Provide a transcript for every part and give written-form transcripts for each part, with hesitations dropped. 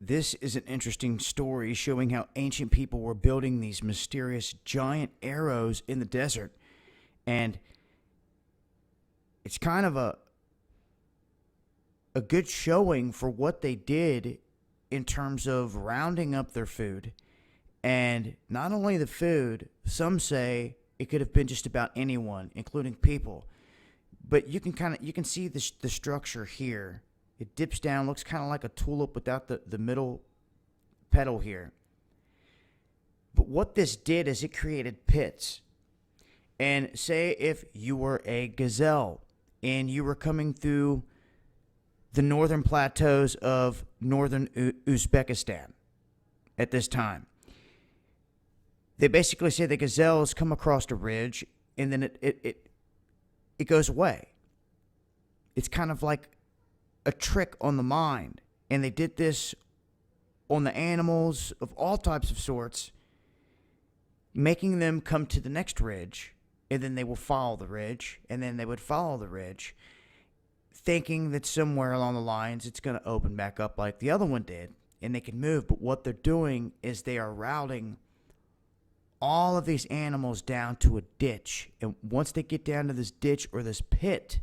This is an interesting story showing how ancient people were building these mysterious giant arrows in the desert. And it's kind of a good showing for what they did in terms of rounding up their food. And not only the food, some say it could have been just about anyone, including people. But you can see the structure here. It dips down, looks kind of like a tulip without the middle petal here. But what this did is it created pits. And say if you were a gazelle and you were coming through the northern plateaus of northern Uzbekistan at this time. They basically say the gazelles come across a ridge and then it goes away. It's kind of like a trick on the mind. And they did this on the animals of all types of sorts, making them come to the next ridge, and then they will follow the ridge, and then they would follow the ridge, thinking that somewhere along the lines it's going to open back up like the other one did, and they can move. But what they're doing is they are routing all of these animals down to a ditch. And once they get down to this ditch or this pit,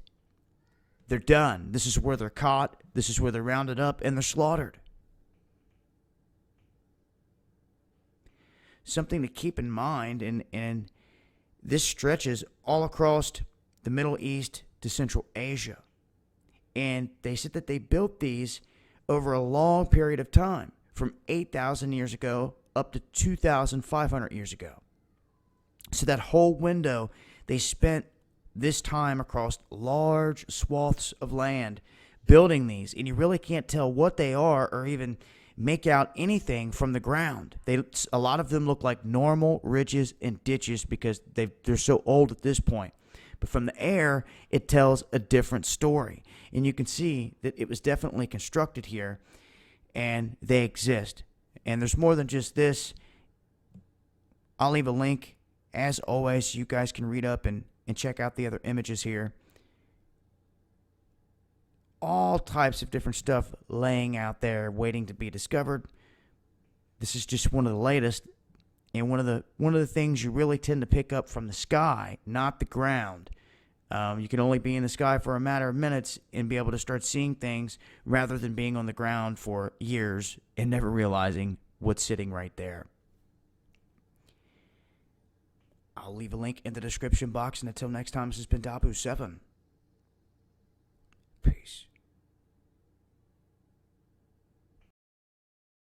they're done. This is where they're caught. This is where they're rounded up and they're slaughtered. Something to keep in mind, and this stretches all across the Middle East to Central Asia. And they said that they built these over a long period of time, from 8,000 years ago up to 2,500 years ago. So that whole window, they spent this time across large swaths of land building these. And you really can't tell what they are or even make out anything from the ground. A lot of them look like normal ridges and ditches because they're so old at this point. But from the air, it tells a different story. And you can see that it was definitely constructed here, and they exist. And there's more than just this. I'll leave a link, as always, so you guys can read up and check out the other images here. All types of different stuff laying out there waiting to be discovered. This is just one of the latest, and one of the things you really tend to pick up from the sky, not the ground. You can only be in the sky for a matter of minutes and be able to start seeing things rather than being on the ground for years and never realizing what's sitting right there. I'll leave a link in the description box, and until next time, this has been Dabu7.